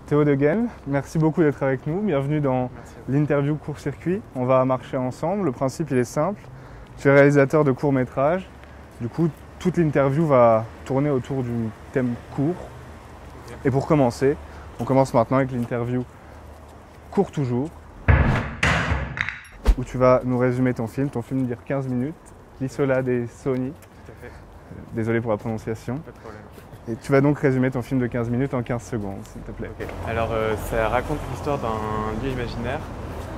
Théo De Genn, merci beaucoup d'être avec nous. Bienvenue dans l'interview court-circuit. On va marcher ensemble. Le principe, il est simple. Tu es réalisateur de courts-métrages. Du coup, toute l'interview va tourner autour du thème court. Et pour commencer, on commence maintenant avec l'interview court toujours, où tu vas nous résumer ton film. Ton film dure 15 minutes. L'Isola dei Sogni. Tout à fait. Désolé pour la prononciation. Pas de problème. Et tu vas donc résumer ton film de 15 minutes en 15 secondes, s'il te plaît. Ok. Alors, ça raconte l'histoire d'un lieu imaginaire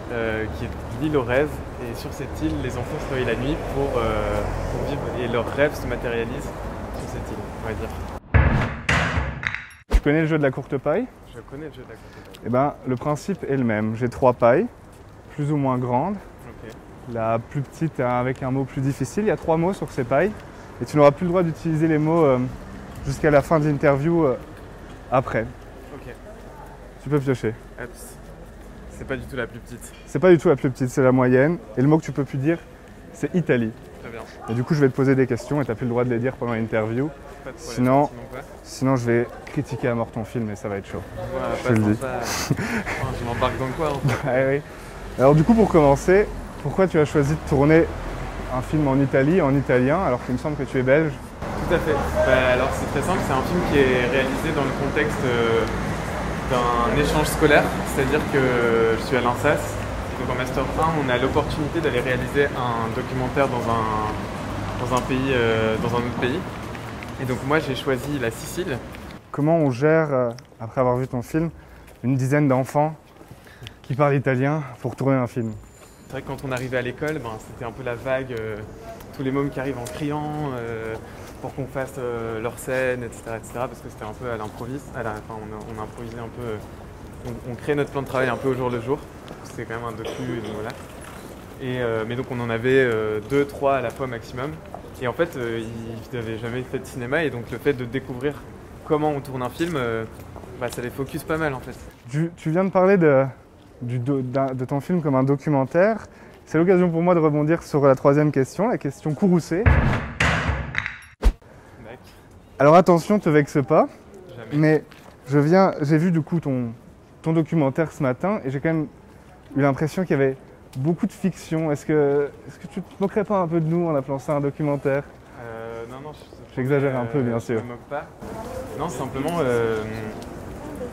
qui est l'île aux rêves. Et sur cette île, les enfants se réveillent la nuit pour vivre et leurs rêves se matérialisent sur cette île, on va dire. Tu connais le jeu de la courte paille? Je connais le jeu de la courte paille. Eh ben, le principe est le même. J'ai 3 pailles, plus ou moins grandes. Ok. La plus petite avec un mot plus difficile. Il y a 3 mots sur ces pailles. Et tu n'auras plus le droit d'utiliser les mots jusqu'à la fin de l'interview après. Ok. Tu peux piocher. Ups. C'est pas du tout la plus petite. C'est pas du tout la plus petite, c'est la moyenne. Et le mot que tu peux plus dire, c'est Italie. Très bien. Et du coup, je vais te poser des questions et tu n'as plus le droit de les dire pendant l'interview. Pas de problème. Sinon, je vais critiquer à mort ton film et ça va être chaud. Ouais, Je te le dis. Je m'embarque dans quoi en fait. Ouais, oui. Alors du coup, pour commencer, pourquoi tu as choisi de tourner un film en Italie, en italien, alors qu'il me semble que tu es belge? Tout à fait. Alors c'est très simple, c'est un film qui est réalisé dans le contexte d'un échange scolaire, c'est-à-dire que je suis à l'INSAS, donc en Master 1, on a l'opportunité d'aller réaliser un documentaire dans un autre pays. Et donc moi j'ai choisi la Sicile. Comment on gère, après avoir vu ton film, une dizaine d'enfants qui parlent italien pour tourner un film? C'est vrai que quand on arrivait à l'école, c'était un peu la vague, tous les mômes qui arrivent en criant pour qu'on fasse leur scène, etc., parce que c'était un peu à l'improviste. On improvisait un peu, on crée notre plan de travail un peu au jour le jour. C'est quand même un docu, donc voilà. Mais donc on en avait 2, 3 à la fois maximum. Et en fait, ils n'avaient jamais fait de cinéma, et donc le fait de découvrir comment on tourne un film, ça les focus pas mal en fait. Tu viens de parler de ton film comme un documentaire. C'est l'occasion pour moi de rebondir sur la 3e question, la question courroucée. Alors attention, te vexe pas, Jamais. mais j'ai vu du coup ton documentaire ce matin et j'ai quand même eu l'impression qu'il y avait beaucoup de fiction. Est-ce que tu te moquerais pas un peu de nous en appelant ça un documentaire? Non, j'exagère un peu, bien sûr. Je me moque pas. Non, simplement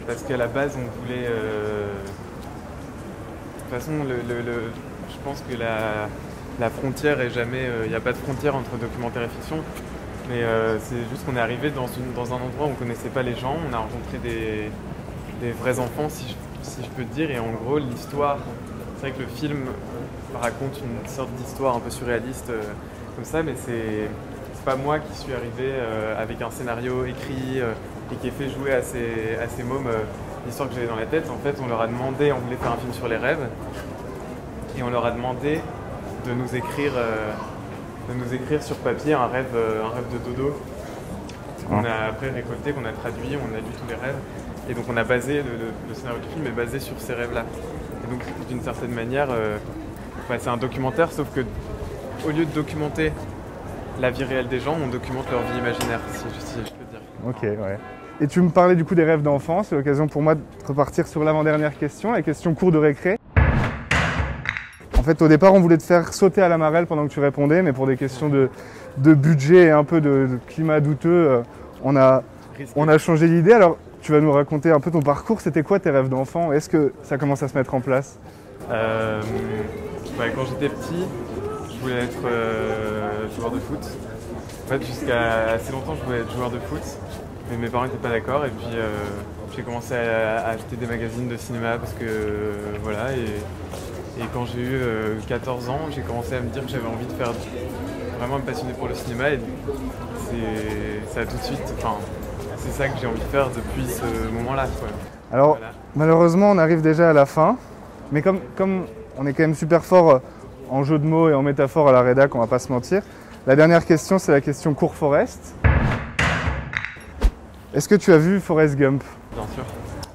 parce qu'à la base, on voulait. De toute façon, je pense que la frontière est jamais. Il n'y a pas de frontière entre documentaire et fiction. Mais c'est juste qu'on est arrivé dans un endroit où on ne connaissait pas les gens. On a rencontré des vrais enfants, si je peux te dire. Et en gros, l'histoire. C'est vrai que le film raconte une sorte d'histoire un peu surréaliste comme ça, mais c'est pas moi qui suis arrivé avec un scénario écrit et qui ai fait jouer à ces mômes l'histoire que j'avais dans la tête. En fait, on leur a demandé, on voulait faire un film sur les rêves, et on leur a demandé de nous écrire sur papier un rêve de dodo qu'on a après récolté, qu'on a traduit, on a lu tous les rêves, et donc on a basé le scénario du film est basé sur ces rêves-là. Et donc d'une certaine manière, c'est un documentaire, sauf que au lieu de documenter la vie réelle des gens, on documente leur vie imaginaire, si je peux dire. Ok, ouais. Et tu me parlais du coup des rêves d'enfants, c'est l'occasion pour moi de repartir sur l'avant-dernière question, la question cours de récré. En fait, au départ, on voulait te faire sauter à la marelle pendant que tu répondais, mais pour des questions de budget et un peu de climat douteux, on a changé d'idée. Alors, tu vas nous raconter un peu ton parcours. C'était quoi tes rêves d'enfant? Est-ce que ça commence à se mettre en place? Quand j'étais petit, je voulais être joueur de foot. En fait, jusqu'à assez longtemps, je voulais être joueur de foot, mais mes parents n'étaient pas d'accord. Et puis, j'ai commencé à acheter des magazines de cinéma parce que voilà. Et quand j'ai eu 14 ans, j'ai commencé à me dire que j'avais envie de vraiment me passionner pour le cinéma. Et ça a tout de suite. C'est ça que j'ai envie de faire depuis ce moment-là. Alors, voilà. Malheureusement, on arrive déjà à la fin. Mais comme on est quand même super fort en jeu de mots et en métaphore à la rédac, on va pas se mentir. La dernière question, c'est la question court Forest. Est-ce que tu as vu Forrest Gump? Bien sûr.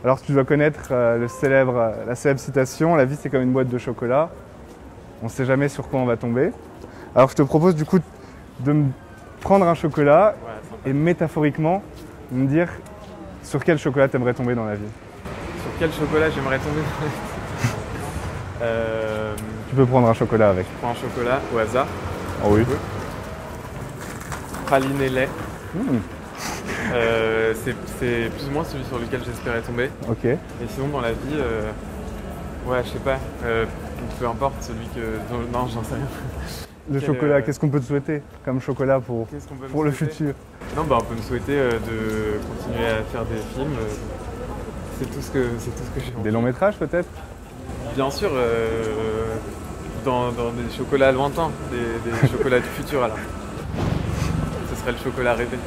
Alors tu dois connaître la célèbre citation, la vie c'est comme une boîte de chocolat, on ne sait jamais sur quoi on va tomber. Alors je te propose du coup de me prendre un chocolat et métaphoriquement me dire sur quel chocolat tu aimerais tomber dans la vie. quel chocolat j'aimerais tomber? Tu peux prendre un chocolat avec. Je prends un chocolat au hasard. Oh oui. Praliné lait. Mmh. C'est plus ou moins celui sur lequel j'espérais tomber. Ok. Et sinon dans la vie, ouais, je sais pas, peu importe celui que... Non, j'en sais rien. Le chocolat, qu'est-ce qu'on peut te souhaiter comme chocolat pour le futur? Non, bah on peut me souhaiter de continuer à faire des films. C'est tout ce que j'ai envie. Des longs métrages peut-être? Bien sûr, dans des chocolats lointains, des chocolats du futur alors. Ce serait le chocolat rêvé.